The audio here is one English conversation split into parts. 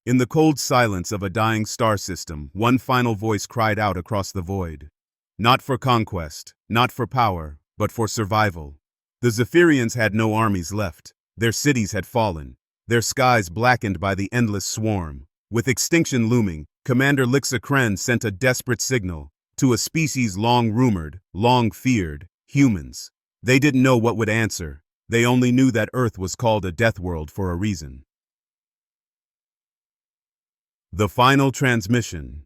In the cold silence of a dying star system, one final voice cried out across the void. Not for conquest, not for power, but for survival. The Zephyrians had no armies left. Their cities had fallen, their skies blackened by the endless swarm. With extinction looming, Commander Lixakren sent a desperate signal to a species long rumored, long feared, humans. They didn't know what would answer. They only knew that Earth was called a death world for a reason. The final transmission.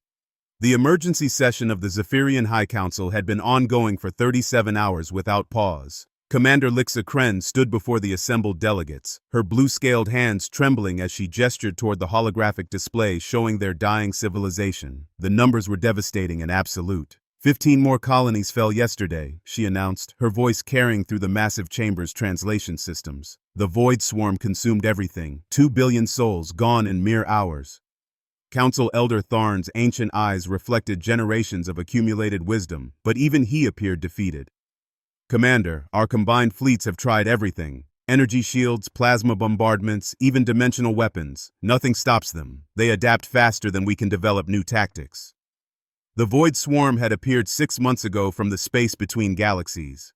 The emergency session of the Zephyrian High Council had been ongoing for 37 hours without pause. Commander Lixakren stood before the assembled delegates, her blue-scaled hands trembling as she gestured toward the holographic display showing their dying civilization. The numbers were devastating and absolute. 15 more colonies fell yesterday, she announced, her voice carrying through the massive chamber's translation systems. The void swarm consumed everything, 2 billion souls gone in mere hours. Council Elder Tharn's ancient eyes reflected generations of accumulated wisdom, but even he appeared defeated. Commander, our combined fleets have tried everything. Energy shields, plasma bombardments, even dimensional weapons. Nothing stops them. They adapt faster than we can develop new tactics. The Void Swarm had appeared 6 months ago from the space between galaxies.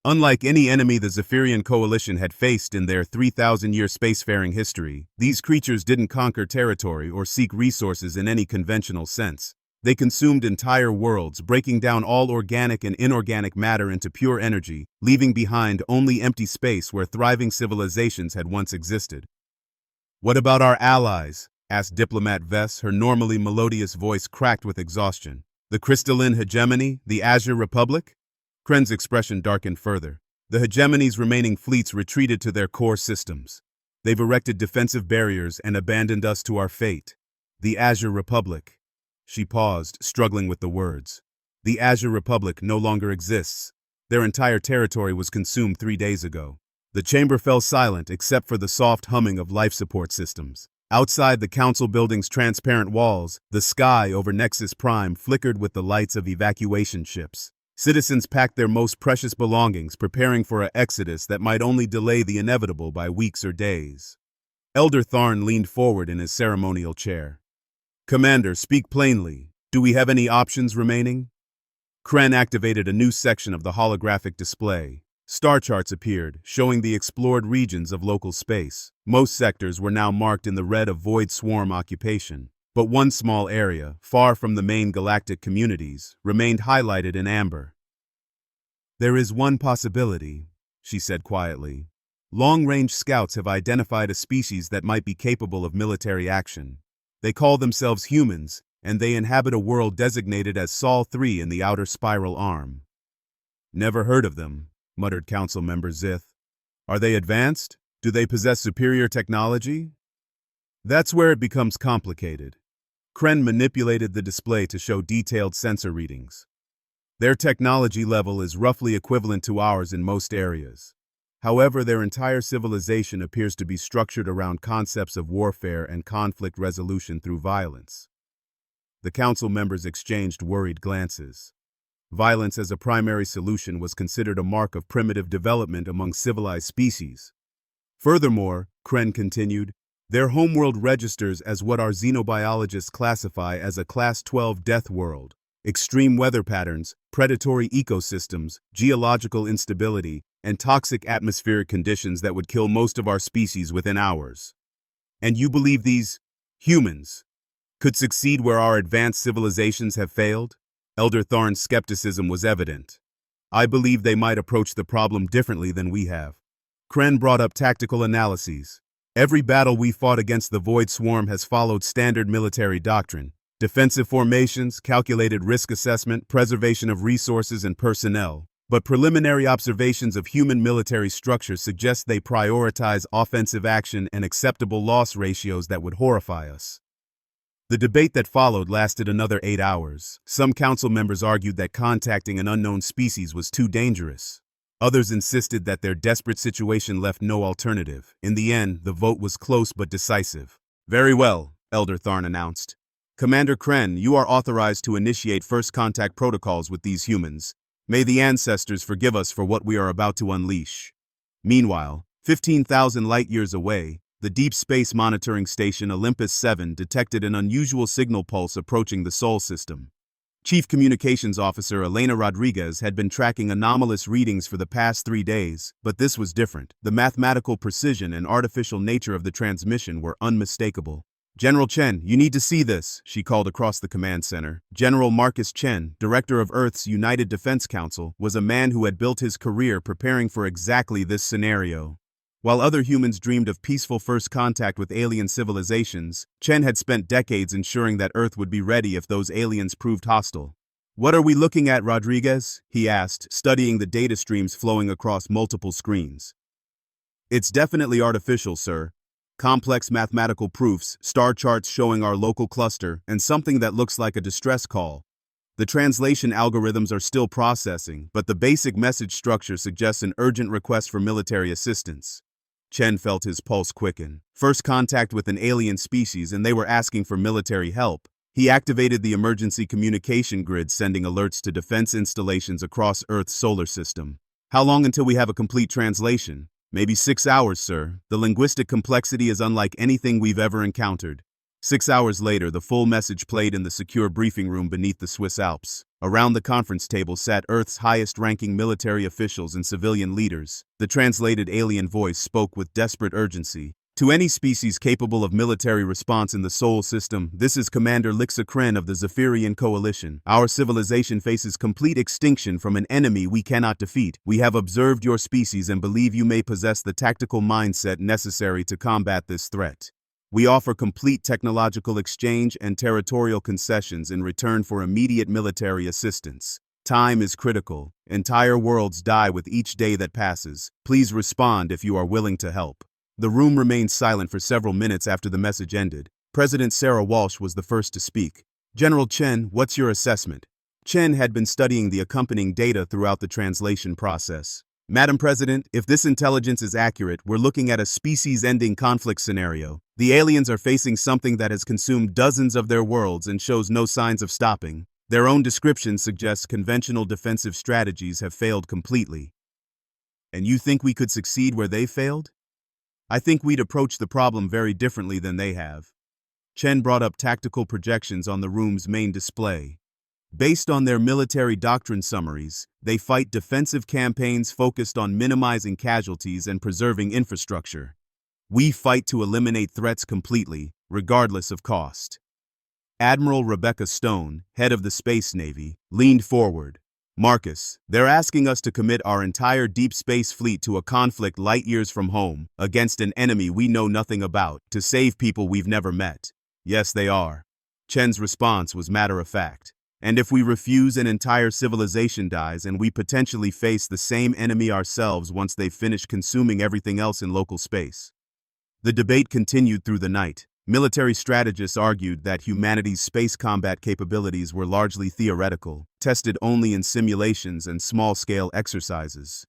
Unlike any enemy the Zephyrian Coalition had faced in their 3,000-year spacefaring history, these creatures didn't conquer territory or seek resources in any conventional sense. They consumed entire worlds, breaking down all organic and inorganic matter into pure energy, leaving behind only empty space where thriving civilizations had once existed. "What about our allies?" asked Diplomat Vess, her normally melodious voice cracked with exhaustion. "The Crystalline Hegemony? The Azure Republic?" Kren's expression darkened further. "The Hegemony's remaining fleets retreated to their core systems. They've erected defensive barriers and abandoned us to our fate. The Azure Republic." She paused, struggling with the words. "The Azure Republic no longer exists. Their entire territory was consumed 3 days ago." The chamber fell silent except for the soft humming of life support systems. Outside the council building's transparent walls, the sky over Nexus Prime flickered with the lights of evacuation ships. Citizens packed their most precious belongings, preparing for an exodus that might only delay the inevitable by weeks or days. Elder Tharn leaned forward in his ceremonial chair. "Commander, speak plainly. Do we have any options remaining?" Kren activated a new section of the holographic display. Star charts appeared, showing the explored regions of local space. Most sectors were now marked in the red of Void Swarm occupation, but one small area, far from the main galactic communities, remained highlighted in amber. "There is one possibility," she said quietly. "Long-range scouts have identified a species that might be capable of military action. They call themselves humans, and they inhabit a world designated as Sol 3 in the outer spiral arm." "Never heard of them," muttered Council Member Zith. "Are they advanced? Do they possess superior technology?" "That's where it becomes complicated." Kren manipulated the display to show detailed sensor readings. "Their technology level is roughly equivalent to ours in most areas. However, their entire civilization appears to be structured around concepts of warfare and conflict resolution through violence." The council members exchanged worried glances. Violence as a primary solution was considered a mark of primitive development among civilized species. Furthermore, Kren continued, their homeworld registers as what our xenobiologists classify as a Class 12 death world. Extreme weather patterns, predatory ecosystems, geological instability, and toxic atmospheric conditions that would kill most of our species within hours. And you believe these humans could succeed where our advanced civilizations have failed? Elder Tharn's skepticism was evident. "I believe they might approach the problem differently than we have." Kren brought up tactical analyses. "Every battle we fought against the Void Swarm has followed standard military doctrine. Defensive formations, calculated risk assessment, preservation of resources and personnel. But preliminary observations of human military structures suggest they prioritize offensive action and acceptable loss ratios that would horrify us." The debate that followed lasted another 8 hours. Some council members argued that contacting an unknown species was too dangerous. Others insisted that their desperate situation left no alternative. In the end, the vote was close but decisive. "Very well," Elder Tharn announced. "Commander Kren, you are authorized to initiate first contact protocols with these humans. May the ancestors forgive us for what we are about to unleash." Meanwhile, 15,000 light-years away, the Deep Space Monitoring Station Olympus 7 detected an unusual signal pulse approaching the Sol system. Chief Communications Officer Elena Rodriguez had been tracking anomalous readings for the past 3 days, but this was different. The mathematical precision and artificial nature of the transmission were unmistakable. General Chen, you need to see this, she called across the command center. General Marcus Chen, director of Earth's United Defense Council, was a man who had built his career preparing for exactly this scenario. While other humans dreamed of peaceful first contact with alien civilizations, Chen had spent decades ensuring that Earth would be ready if those aliens proved hostile. What are we looking at, Rodriguez? He asked, studying the data streams flowing across multiple screens. It's definitely artificial, sir. Complex mathematical proofs, star charts showing our local cluster, and something that looks like a distress call. The translation algorithms are still processing, but the basic message structure suggests an urgent request for military assistance. Chen felt his pulse quicken. First contact with an alien species and they were asking for military help. He activated the emergency communication grid, sending alerts to defense installations across Earth's solar system. How long until we have a complete translation? Maybe 6 hours, sir. The linguistic complexity is unlike anything we've ever encountered. 6 hours later, the full message played in the secure briefing room beneath the Swiss Alps. Around the conference table sat Earth's highest-ranking military officials and civilian leaders. The translated alien voice spoke with desperate urgency. To any species capable of military response in the Sol system, this is Commander Lixa Kren of the Zephyrian Coalition. Our civilization faces complete extinction from an enemy we cannot defeat. We have observed your species and believe you may possess the tactical mindset necessary to combat this threat. We offer complete technological exchange and territorial concessions in return for immediate military assistance. Time is critical. Entire worlds die with each day that passes. Please respond if you are willing to help. The room remained silent for several minutes after the message ended. President Sarah Walsh was the first to speak. General Chen, what's your assessment? Chen had been studying the accompanying data throughout the translation process. Madam President, if this intelligence is accurate, we're looking at a species-ending conflict scenario. The aliens are facing something that has consumed dozens of their worlds and shows no signs of stopping. Their own description suggests conventional defensive strategies have failed completely. And you think we could succeed where they failed? I think we'd approach the problem very differently than they have. Chen brought up tactical projections on the room's main display. Based on their military doctrine summaries, they fight defensive campaigns focused on minimizing casualties and preserving infrastructure. We fight to eliminate threats completely, regardless of cost. Admiral Rebecca Stone, head of the Space Navy, leaned forward. Marcus, they're asking us to commit our entire deep space fleet to a conflict light years from home, against an enemy we know nothing about, to save people we've never met. Yes, they are. Chen's response was matter-of-fact. And if we refuse, an entire civilization dies and we potentially face the same enemy ourselves once they've finished consuming everything else in local space. The debate continued through the night. Military strategists argued that humanity's space combat capabilities were largely theoretical, tested only in simulations and small-scale exercises.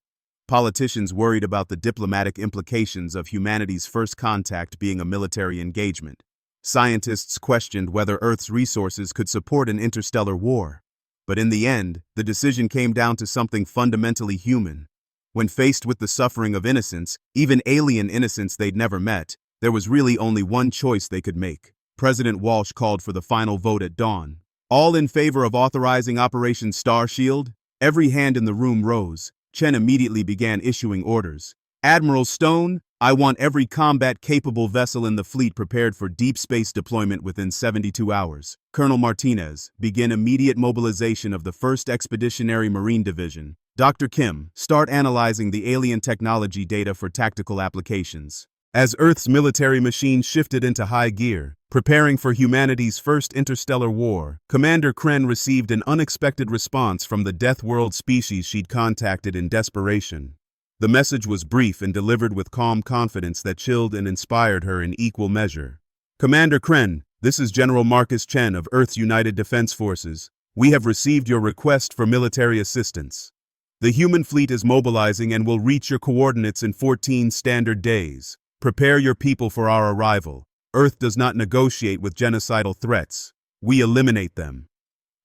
Politicians worried about the diplomatic implications of humanity's first contact being a military engagement. Scientists questioned whether Earth's resources could support an interstellar war. But in the end, the decision came down to something fundamentally human. When faced with the suffering of innocents, even alien innocents they'd never met, there was really only one choice they could make. President Walsh called for the final vote at dawn. All in favor of authorizing Operation Star Shield? Every hand in the room rose. Chen immediately began issuing orders. Admiral Stone, I want every combat-capable vessel in the fleet prepared for deep space deployment within 72 hours. Colonel Martinez, begin immediate mobilization of the 1st Expeditionary Marine Division. Dr. Kim, start analyzing the alien technology data for tactical applications. As Earth's military machine shifted into high gear, preparing for humanity's first interstellar war, Commander Kren received an unexpected response from the Death World species she'd contacted in desperation. The message was brief and delivered with calm confidence that chilled and inspired her in equal measure. Commander Kren, this is General Marcus Chen of Earth's United Defense Forces. We have received your request for military assistance. The human fleet is mobilizing and will reach your coordinates in 14 standard days. Prepare your people for our arrival. Earth does not negotiate with genocidal threats. We eliminate them.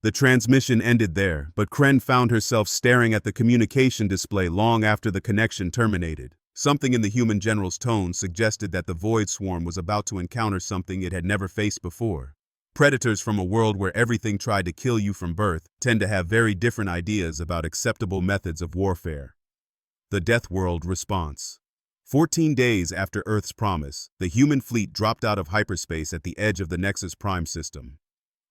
The transmission ended there, but Kren found herself staring at the communication display long after the connection terminated. Something in the human general's tone suggested that the Void Swarm was about to encounter something it had never faced before. Predators from a world where everything tried to kill you from birth tend to have very different ideas about acceptable methods of warfare. The Death World Response. 14 days after Earth's promise, the human fleet dropped out of hyperspace at the edge of the Nexus Prime system.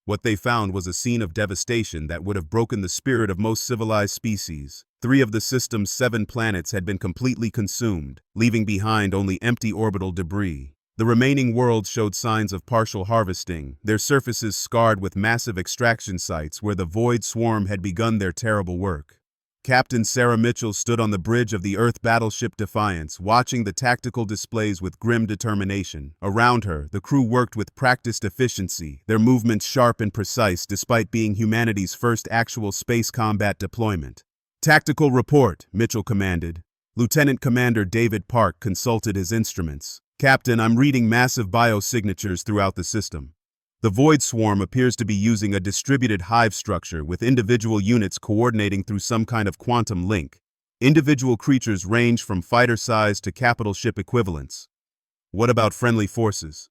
What they found was a scene of devastation that would have broken the spirit of most civilized species. 3 of the system's 7 planets had been completely consumed, leaving behind only empty orbital debris. The remaining worlds showed signs of partial harvesting, their surfaces scarred with massive extraction sites where the Void Swarm had begun their terrible work. Captain Sarah Mitchell stood on the bridge of the Earth battleship Defiance, watching the tactical displays with grim determination. Around her, the crew worked with practiced efficiency, their movements sharp and precise despite being humanity's first actual space combat deployment. "Tactical report," Mitchell commanded. Lieutenant Commander David Park consulted his instruments. "Captain, I'm reading massive biosignatures throughout the system. The Void Swarm appears to be using a distributed hive structure with individual units coordinating through some kind of quantum link. Individual creatures range from fighter size to capital ship equivalents. What about friendly forces?"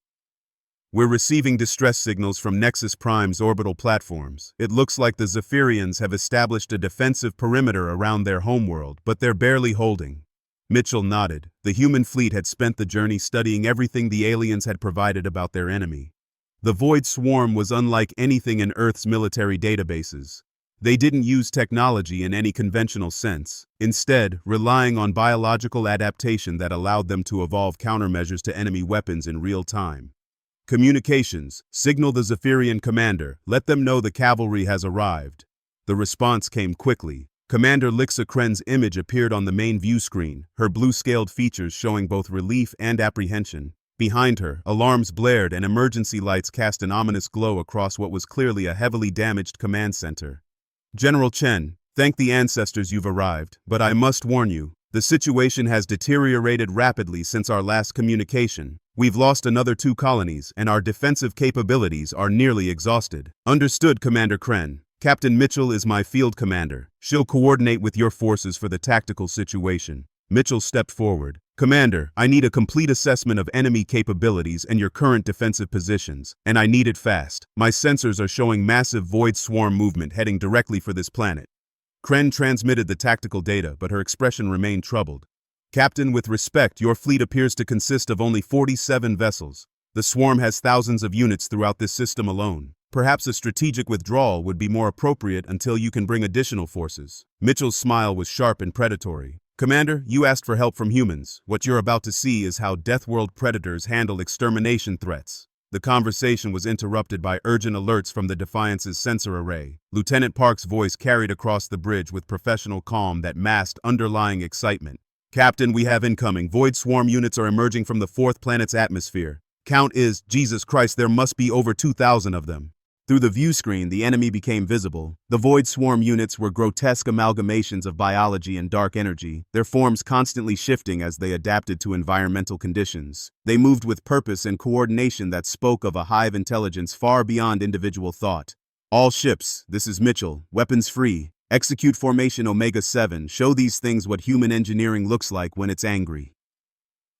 "We're receiving distress signals from Nexus Prime's orbital platforms. It looks like the Zephyrians have established a defensive perimeter around their homeworld, but they're barely holding." Mitchell nodded. The human fleet had spent the journey studying everything the aliens had provided about their enemy. The Void Swarm was unlike anything in Earth's military databases. They didn't use technology in any conventional sense, instead relying on biological adaptation that allowed them to evolve countermeasures to enemy weapons in real time. "Communications, signal the Zephyrian commander, let them know the cavalry has arrived." The response came quickly. Commander Lixa Kren's image appeared on the main view screen, her blue-scaled features showing both relief and apprehension. Behind her, alarms blared and emergency lights cast an ominous glow across what was clearly a heavily damaged command center. "General Chen, thank the ancestors you've arrived, but I must warn you, the situation has deteriorated rapidly since our last communication. We've lost another 2 colonies, and our defensive capabilities are nearly exhausted." "Understood, Commander Kren. Captain Mitchell is my field commander. She'll coordinate with your forces for the tactical situation." Mitchell stepped forward. "Commander, I need a complete assessment of enemy capabilities and your current defensive positions, and I need it fast. My sensors are showing massive Void Swarm movement heading directly for this planet." Kren transmitted the tactical data, but her expression remained troubled. "Captain, with respect, your fleet appears to consist of only 47 vessels. The swarm has thousands of units throughout this system alone. Perhaps a strategic withdrawal would be more appropriate until you can bring additional forces." Mitchell's smile was sharp and predatory. "Commander, you asked for help from humans. What you're about to see is how Deathworld predators handle extermination threats." The conversation was interrupted by urgent alerts from the Defiance's sensor array. Lieutenant Park's voice carried across the bridge with professional calm that masked underlying excitement. "Captain, we have incoming. Void Swarm units are emerging from the 4th planet's atmosphere. Count is, Jesus Christ, there must be over 2,000 of them." Through the view screen, the enemy became visible. The Void Swarm units were grotesque amalgamations of biology and dark energy, their forms constantly shifting as they adapted to environmental conditions. They moved with purpose and coordination that spoke of a hive intelligence far beyond individual thought. "All ships, this is Mitchell, weapons free. Execute Formation Omega-7, show these things what human engineering looks like when it's angry."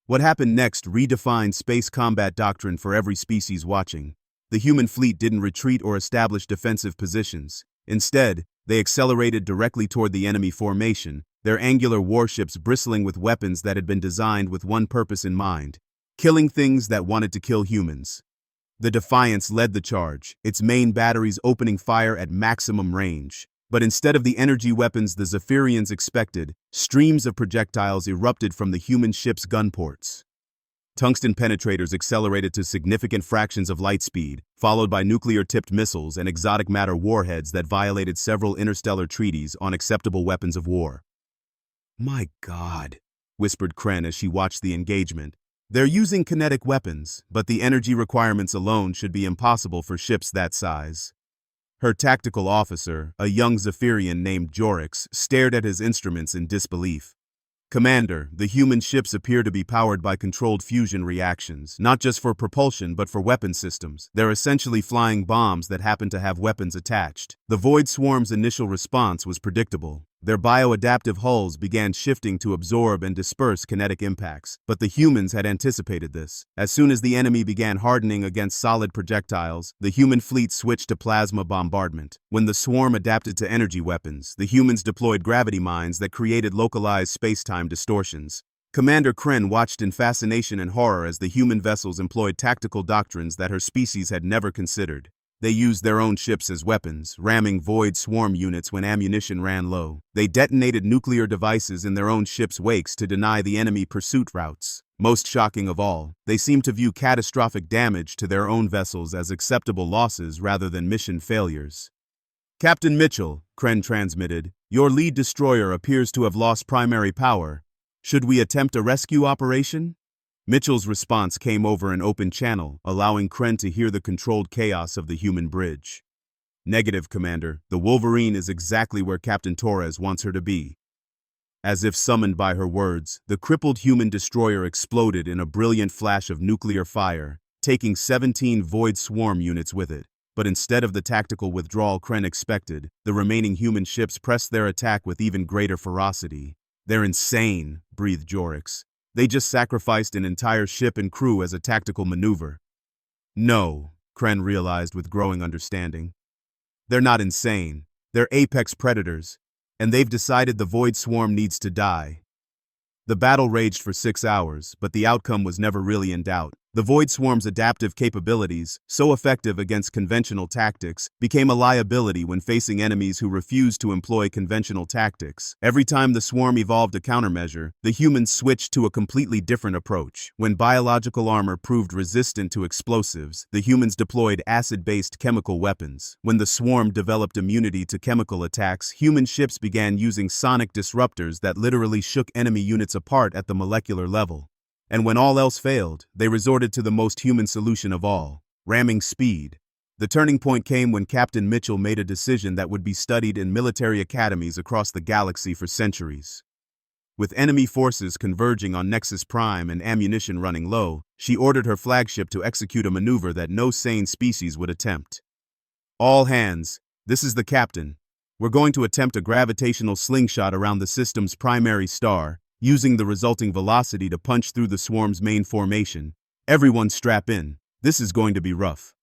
What happened next redefined space combat doctrine for every species watching. The human fleet didn't retreat or establish defensive positions. Instead, they accelerated directly toward the enemy formation, their angular warships bristling with weapons that had been designed with one purpose in mind: killing things that wanted to kill humans. The Defiance led the charge, its main batteries opening fire at maximum range. But instead of the energy weapons the Zephyrians expected, streams of projectiles erupted from the human ship's gun ports. Tungsten penetrators accelerated to significant fractions of light speed, followed by nuclear-tipped missiles and exotic matter warheads that violated several interstellar treaties on acceptable weapons of war. "My God," whispered Kren as she watched the engagement. "They're using kinetic weapons, but the energy requirements alone should be impossible for ships that size." Her tactical officer, a young Zephyrian named Jorix, stared at his instruments in disbelief. "Commander, the human ships appear to be powered by controlled fusion reactions, not just for propulsion but for weapon systems. They're essentially flying bombs that happen to have weapons attached." The Void Swarm's initial response was predictable. Their bioadaptive hulls began shifting to absorb and disperse kinetic impacts, but the humans had anticipated this. As soon as the enemy began hardening against solid projectiles, the human fleet switched to plasma bombardment. When the swarm adapted to energy weapons, the humans deployed gravity mines that created localized space-time distortions. Commander Kren watched in fascination and horror as the human vessels employed tactical doctrines that her species had never considered. They used their own ships as weapons, ramming Void Swarm units when ammunition ran low. They detonated nuclear devices in their own ships' wakes to deny the enemy pursuit routes. Most shocking of all, they seemed to view catastrophic damage to their own vessels as acceptable losses rather than mission failures. "Captain Mitchell," Kren transmitted, "your lead destroyer appears to have lost primary power. Should we attempt a rescue operation?" Mitchell's response came over an open channel, allowing Kren to hear the controlled chaos of the human bridge. "Negative, Commander. The Wolverine is exactly where Captain Torres wants her to be." As if summoned by her words, the crippled human destroyer exploded in a brilliant flash of nuclear fire, taking 17 Void Swarm units with it. But instead of the tactical withdrawal Kren expected, the remaining human ships pressed their attack with even greater ferocity. "They're insane," breathed Jorix. "They just sacrificed an entire ship and crew as a tactical maneuver." "No," Kren realized with growing understanding. "They're not insane. They're apex predators, and they've decided the Void Swarm needs to die." The battle raged for 6 hours, but the outcome was never really in doubt. The Void Swarm's adaptive capabilities, so effective against conventional tactics, became a liability when facing enemies who refused to employ conventional tactics. Every time the swarm evolved a countermeasure, the humans switched to a completely different approach. When biological armor proved resistant to explosives, the humans deployed acid-based chemical weapons. When the swarm developed immunity to chemical attacks, human ships began using sonic disruptors that literally shook enemy units apart at the molecular level. And when all else failed, they resorted to the most human solution of all, ramming speed. The turning point came when Captain Mitchell made a decision that would be studied in military academies across the galaxy for centuries. With enemy forces converging on Nexus Prime and ammunition running low, she ordered her flagship to execute a maneuver that no sane species would attempt. "All hands, this is the captain. We're going to attempt a gravitational slingshot around the system's primary star, using the resulting velocity to punch through the swarm's main formation. Everyone strap in. This is going to be rough."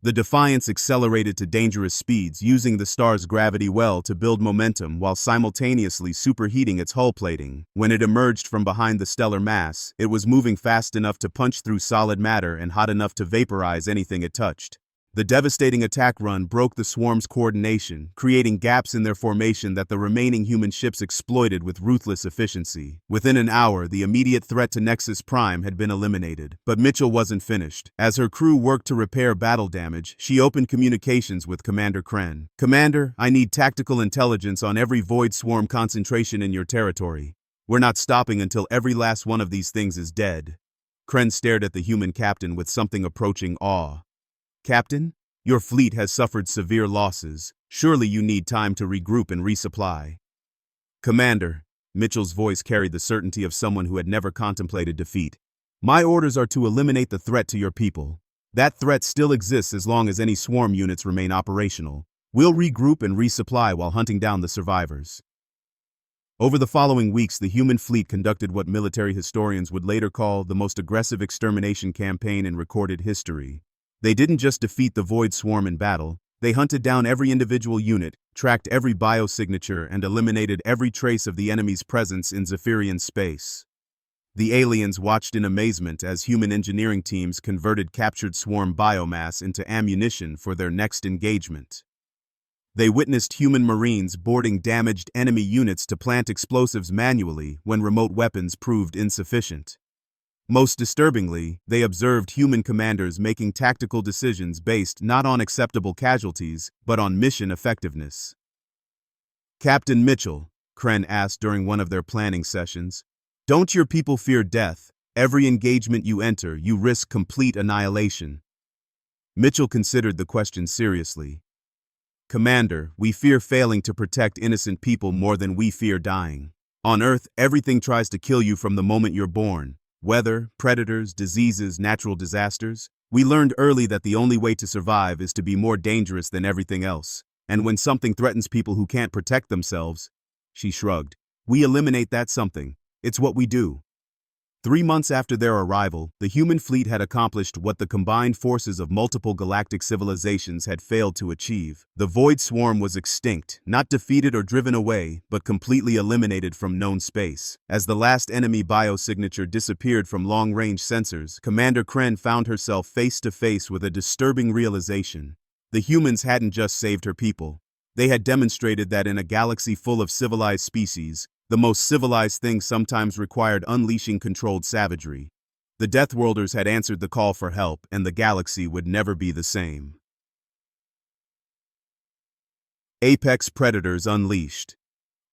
The Defiance accelerated to dangerous speeds, using the star's gravity well to build momentum while simultaneously superheating its hull plating. When it emerged from behind the stellar mass, it was moving fast enough to punch through solid matter and hot enough to vaporize anything it touched. The devastating attack run broke the swarm's coordination, creating gaps in their formation that the remaining human ships exploited with ruthless efficiency. Within an hour, the immediate threat to Nexus Prime had been eliminated. But Mitchell wasn't finished. As her crew worked to repair battle damage, she opened communications with Commander Kren. "Commander, I need tactical intelligence on every Void Swarm concentration in your territory. We're not stopping until every last one of these things is dead." Kren stared at the human captain with something approaching awe. "Captain, your fleet has suffered severe losses. Surely you need time to regroup and resupply." "Commander," Mitchell's voice carried the certainty of someone who had never contemplated defeat. "My orders are to eliminate the threat to your people. That threat still exists as long as any swarm units remain operational. We'll regroup and resupply while hunting down the survivors." Over the following weeks, the human fleet conducted what military historians would later call the most aggressive extermination campaign in recorded history. They didn't just defeat the Void Swarm in battle, they hunted down every individual unit, tracked every biosignature, and eliminated every trace of the enemy's presence in Zephyrian space. The aliens watched in amazement as human engineering teams converted captured swarm biomass into ammunition for their next engagement. They witnessed human Marines boarding damaged enemy units to plant explosives manually when remote weapons proved insufficient. Most disturbingly, they observed human commanders making tactical decisions based not on acceptable casualties, but on mission effectiveness. "Captain Mitchell," Kren asked during one of their planning sessions, "don't your people fear death? Every engagement you enter, you risk complete annihilation." Mitchell considered the question seriously. "Commander, we fear failing to protect innocent people more than we fear dying. On Earth, everything tries to kill you from the moment you're born. Weather, predators, diseases, natural disasters. We learned early that the only way to survive is to be more dangerous than everything else. And when something threatens people who can't protect themselves, she shrugged. We eliminate that something. It's what we do. 3 months after their arrival, the human fleet had accomplished what the combined forces of multiple galactic civilizations had failed to achieve. The Void Swarm was extinct, not defeated or driven away, but completely eliminated from known space. As the last enemy biosignature disappeared from long-range sensors, Commander Kren found herself face to face with a disturbing realization. The humans hadn't just saved her people. They had demonstrated that in a galaxy full of civilized species, the most civilized thing sometimes required unleashing controlled savagery. The Deathworlders had answered the call for help, and the galaxy would never be the same. Apex Predators Unleashed.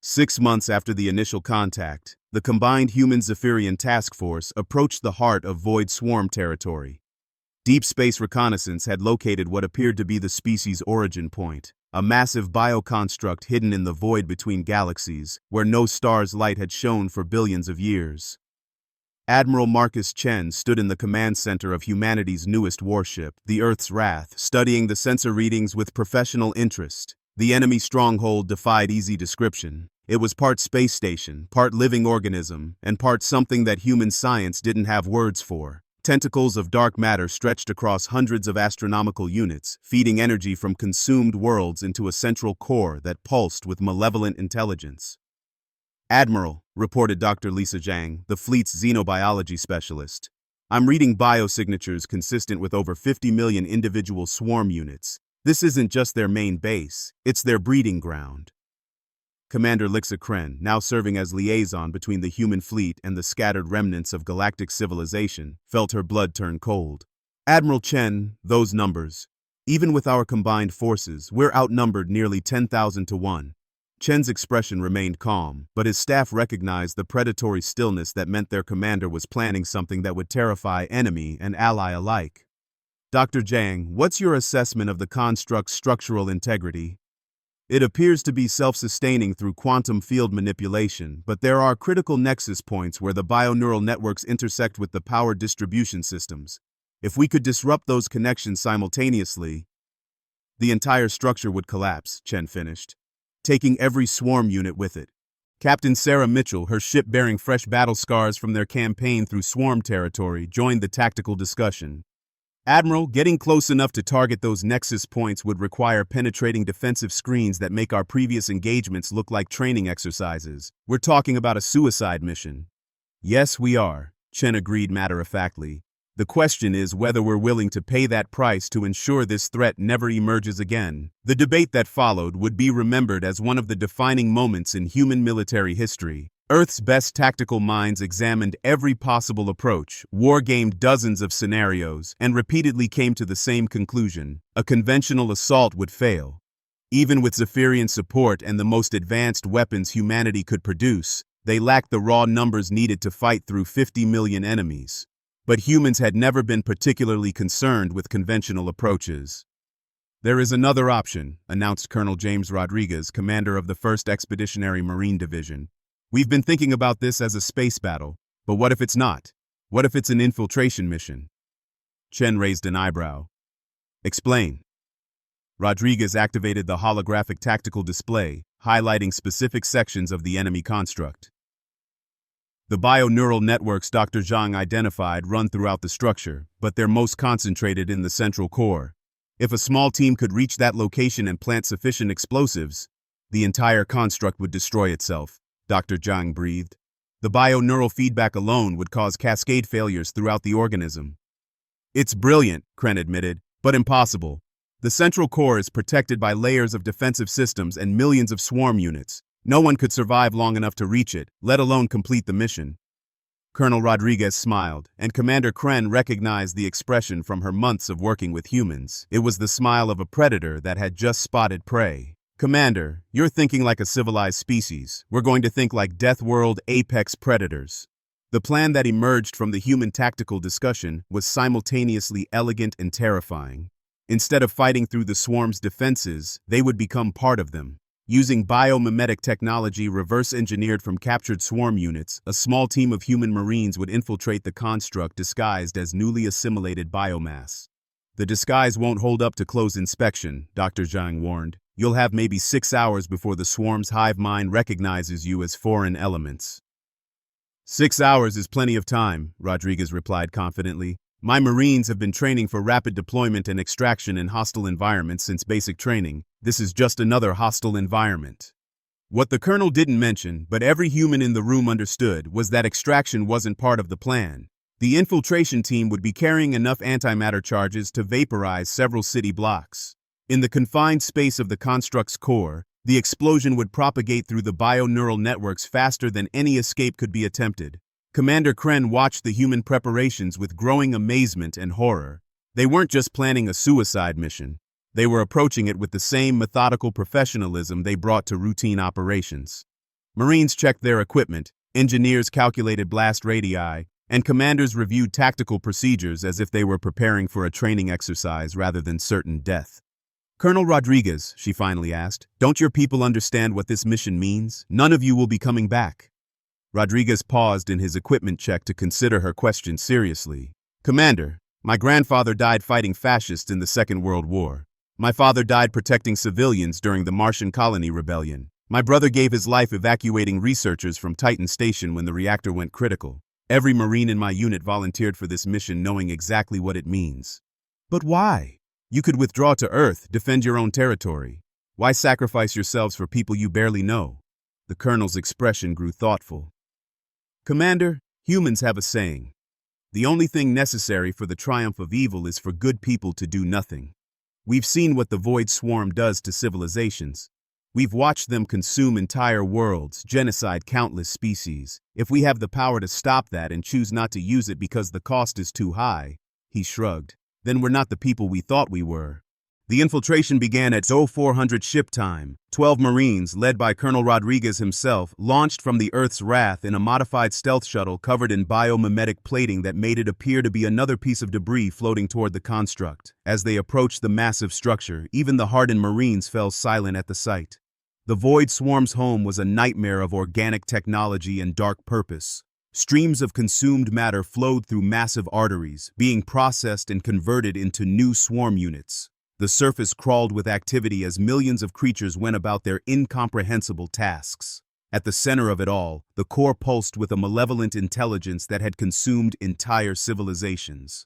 6 months after the initial contact, the combined human-Zephyrian task force approached the heart of Void Swarm territory. Deep space reconnaissance had located what appeared to be the species' origin point. A massive bioconstruct hidden in the void between galaxies, where no star's light had shone for billions of years. Admiral Marcus Chen stood in the command center of humanity's newest warship, the Earth's Wrath, studying the sensor readings with professional interest. The enemy stronghold defied easy description. It was part space station, part living organism, and part something that human science didn't have words for. Tentacles of dark matter stretched across hundreds of astronomical units, feeding energy from consumed worlds into a central core that pulsed with malevolent intelligence. Admiral, reported Dr. Lisa Zhang, the fleet's xenobiology specialist. I'm reading biosignatures consistent with over 50 million individual swarm units. This isn't just their main base, it's their breeding ground. Commander Lixa Kren, now serving as liaison between the human fleet and the scattered remnants of galactic civilization, felt her blood turn cold. Admiral Chen, those numbers. Even with our combined forces, we're outnumbered nearly 10,000 to 1. Chen's expression remained calm, but his staff recognized the predatory stillness that meant their commander was planning something that would terrify enemy and ally alike. Dr. Zhang, what's your assessment of the construct's structural integrity? It appears to be self-sustaining through quantum field manipulation, but there are critical nexus points where the bioneural networks intersect with the power distribution systems. If we could disrupt those connections simultaneously, the entire structure would collapse, Chen finished, taking every swarm unit with it. Captain Sarah Mitchell, her ship bearing fresh battle scars from their campaign through swarm territory, joined the tactical discussion. Admiral, getting close enough to target those nexus points would require penetrating defensive screens that make our previous engagements look like training exercises. We're talking about a suicide mission. Yes, we are, Chen agreed matter-of-factly. The question is whether we're willing to pay that price to ensure this threat never emerges again. The debate that followed would be remembered as one of the defining moments in human military history. Earth's best tactical minds examined every possible approach, wargamed dozens of scenarios, and repeatedly came to the same conclusion: a conventional assault would fail. Even with Zephyrian support and the most advanced weapons humanity could produce, they lacked the raw numbers needed to fight through 50 million enemies. But humans had never been particularly concerned with conventional approaches. There is another option, announced Colonel James Rodriguez, commander of the 1st Expeditionary Marine Division. We've been thinking about this as a space battle, but what if it's not? What if it's an infiltration mission? Chen raised an eyebrow. Explain. Rodriguez activated the holographic tactical display, highlighting specific sections of the enemy construct. The bioneural networks Dr. Zhang identified run throughout the structure, but they're most concentrated in the central core. If a small team could reach that location and plant sufficient explosives, the entire construct would destroy itself, Dr. Zhang breathed. The bioneural feedback alone would cause cascade failures throughout the organism. It's brilliant, Kren admitted, but impossible. The central core is protected by layers of defensive systems and millions of swarm units. No one could survive long enough to reach it, let alone complete the mission. Colonel Rodriguez smiled, and Commander Kren recognized the expression from her months of working with humans. It was the smile of a predator that had just spotted prey. Commander, you're thinking like a civilized species. We're going to think like Deathworld apex predators. The plan that emerged from the human tactical discussion was simultaneously elegant and terrifying. Instead of fighting through the swarm's defenses, they would become part of them. Using biomimetic technology reverse-engineered from captured swarm units, a small team of human marines would infiltrate the construct disguised as newly assimilated biomass. The disguise won't hold up to close inspection, Dr. Zhang warned. You'll have maybe 6 hours before the swarm's hive mind recognizes you as foreign elements. 6 hours is plenty of time, Rodriguez replied confidently. My Marines have been training for rapid deployment and extraction in hostile environments since basic training. This is just another hostile environment. What the colonel didn't mention, but every human in the room understood, was that extraction wasn't part of the plan. The infiltration team would be carrying enough antimatter charges to vaporize several city blocks. In the confined space of the construct's core, the explosion would propagate through the bio-neural networks faster than any escape could be attempted. Commander Kren watched the human preparations with growing amazement and horror. They weren't just planning a suicide mission. They were approaching it with the same methodical professionalism they brought to routine operations. Marines checked their equipment, engineers calculated blast radii, and commanders reviewed tactical procedures as if they were preparing for a training exercise rather than certain death. Colonel Rodriguez, she finally asked, don't your people understand what this mission means? None of you will be coming back. Rodriguez paused in his equipment check to consider her question seriously. Commander, my grandfather died fighting fascists in the Second World War. My father died protecting civilians during the Martian Colony Rebellion. My brother gave his life evacuating researchers from Titan Station when the reactor went critical. Every Marine in my unit volunteered for this mission knowing exactly what it means. But why? You could withdraw to Earth, defend your own territory. Why sacrifice yourselves for people you barely know? The colonel's expression grew thoughtful. Commander, humans have a saying. The only thing necessary for the triumph of evil is for good people to do nothing. We've seen what the Void Swarm does to civilizations. We've watched them consume entire worlds, genocide countless species. If we have the power to stop that and choose not to use it because the cost is too high, he shrugged, then we're not the people we thought we were. The infiltration began at 0400 ship time. 12 Marines, led by Colonel Rodriguez himself, launched from the Earth's wrath in a modified stealth shuttle covered in biomimetic plating that made it appear to be another piece of debris floating toward the construct. As they approached the massive structure, even the hardened Marines fell silent at the sight. The Void Swarm's home was a nightmare of organic technology and dark purpose. Streams of consumed matter flowed through massive arteries, being processed and converted into new swarm units. The surface crawled with activity as millions of creatures went about their incomprehensible tasks. At the center of it all, the core pulsed with a malevolent intelligence that had consumed entire civilizations.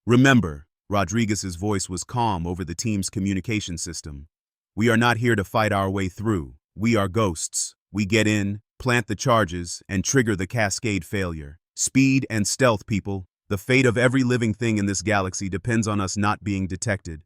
Remember, Rodriguez's voice was calm over the team's communication system. We are not here to fight our way through. We are ghosts. We get in, plant the charges, and trigger the cascade failure. Speed and stealth, people. The fate of every living thing in this galaxy depends on us not being detected.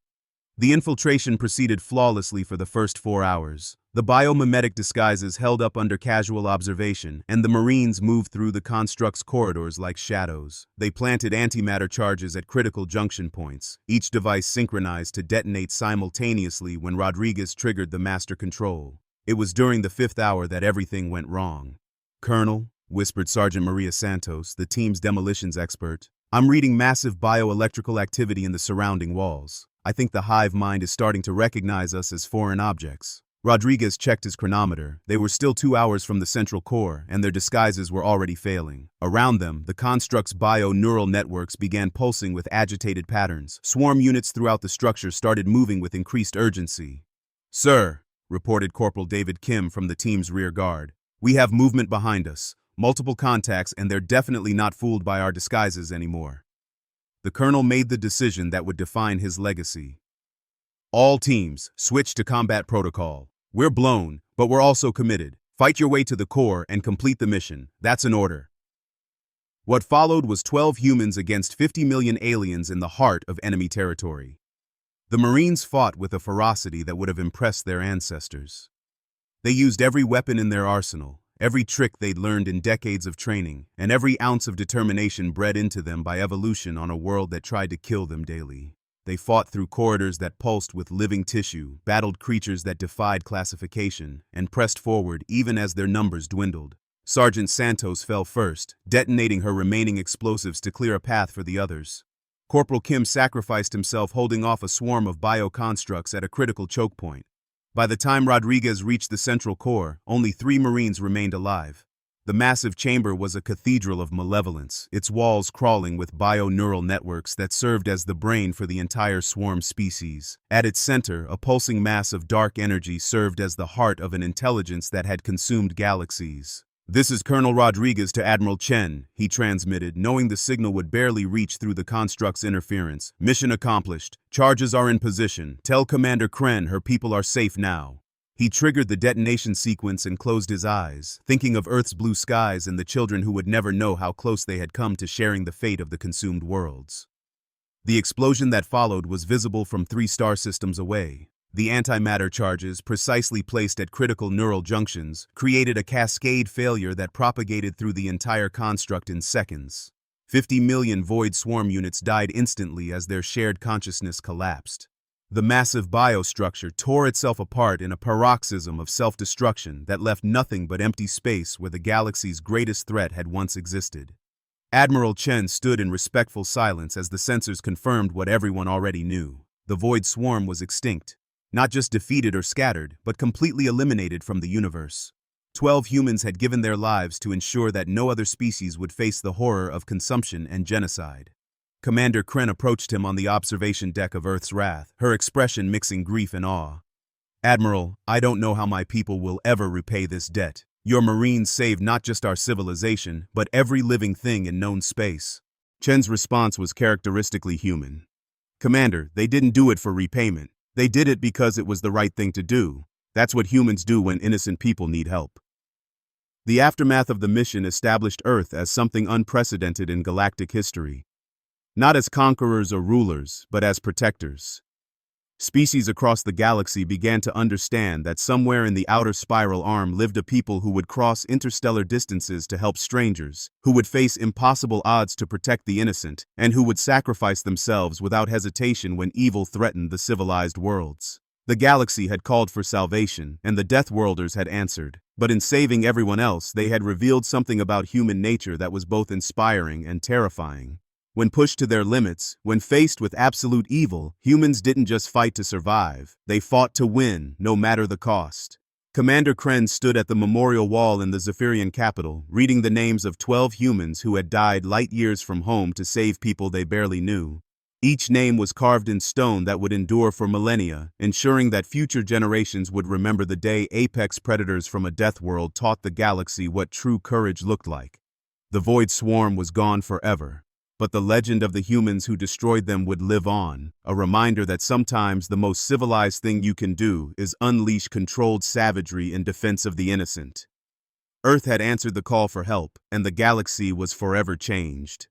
The infiltration proceeded flawlessly for the first 4 hours. The biomimetic disguises held up under casual observation, and the Marines moved through the construct's corridors like shadows. They planted antimatter charges at critical junction points, each device synchronized to detonate simultaneously when Rodriguez triggered the master control. It was during the 5th hour that everything went wrong. Colonel, whispered Sergeant Maria Santos, the team's demolitions expert, I'm reading massive bioelectrical activity in the surrounding walls. I think the hive mind is starting to recognize us as foreign objects. Rodriguez checked his chronometer. They were still 2 hours from the central core, and their disguises were already failing. Around them, the construct's bio-neural networks began pulsing with agitated patterns. Swarm units throughout the structure started moving with increased urgency. Sir, reported Corporal David Kim from the team's rear guard, we have movement behind us. Multiple contacts, and they're definitely not fooled by our disguises anymore. The colonel made the decision that would define his legacy. All teams, switch to combat protocol. We're blown, but we're also committed. Fight your way to the core and complete the mission. That's an order. What followed was 12 humans against 50 million aliens in the heart of enemy territory. The Marines fought with a ferocity that would have impressed their ancestors. They used every weapon in their arsenal, every trick they'd learned in decades of training, and every ounce of determination bred into them by evolution on a world that tried to kill them daily. They fought through corridors that pulsed with living tissue, battled creatures that defied classification, and pressed forward even as their numbers dwindled. Sergeant Santos fell first, detonating her remaining explosives to clear a path for the others. Corporal Kim sacrificed himself holding off a swarm of bioconstructs at a critical choke point. By the time Rodriguez reached the central core, only 3 Marines remained alive. The massive chamber was a cathedral of malevolence, its walls crawling with bio-neural networks that served as the brain for the entire swarm species. At its center, a pulsing mass of dark energy served as the heart of an intelligence that had consumed galaxies. "This is Colonel Rodriguez to Admiral Chen," he transmitted, knowing the signal would barely reach through the construct's interference. "Mission accomplished. Charges are in position. Tell Commander Kren her people are safe now." He triggered the detonation sequence and closed his eyes, thinking of Earth's blue skies and the children who would never know how close they had come to sharing the fate of the consumed worlds. The explosion that followed was visible from 3 star systems away. The antimatter charges, precisely placed at critical neural junctions, created a cascade failure that propagated through the entire construct in seconds. 50 million void swarm units died instantly as their shared consciousness collapsed. The massive biostructure tore itself apart in a paroxysm of self-destruction that left nothing but empty space where the galaxy's greatest threat had once existed. Admiral Chen stood in respectful silence as the sensors confirmed what everyone already knew. The void swarm was extinct. Not just defeated or scattered, but completely eliminated from the universe. 12 humans had given their lives to ensure that no other species would face the horror of consumption and genocide. Commander Kren approached him on the observation deck of Earth's Wrath, her expression mixing grief and awe. "Admiral, I don't know how my people will ever repay this debt. Your Marines saved not just our civilization, but every living thing in known space." Chen's response was characteristically human. "Commander, they didn't do it for repayment. They did it because it was the right thing to do. That's what humans do when innocent people need help." The aftermath of the mission established Earth as something unprecedented in galactic history. Not as conquerors or rulers, but as protectors. Species across the galaxy began to understand that somewhere in the outer spiral arm lived a people who would cross interstellar distances to help strangers, who would face impossible odds to protect the innocent, and who would sacrifice themselves without hesitation when evil threatened the civilized worlds. The galaxy had called for salvation, and the Death Worlders had answered. But in saving everyone else, they had revealed something about human nature that was both inspiring and terrifying. When pushed to their limits, when faced with absolute evil, humans didn't just fight to survive, they fought to win, no matter the cost. Commander Kren stood at the memorial wall in the Zephyrian capital, reading the names of 12 humans who had died light years from home to save people they barely knew. Each name was carved in stone that would endure for millennia, ensuring that future generations would remember the day apex predators from a death world taught the galaxy what true courage looked like. The Void Swarm was gone forever. But the legend of the humans who destroyed them would live on, a reminder that sometimes the most civilized thing you can do is unleash controlled savagery in defense of the innocent. Earth had answered the call for help, and the galaxy was forever changed.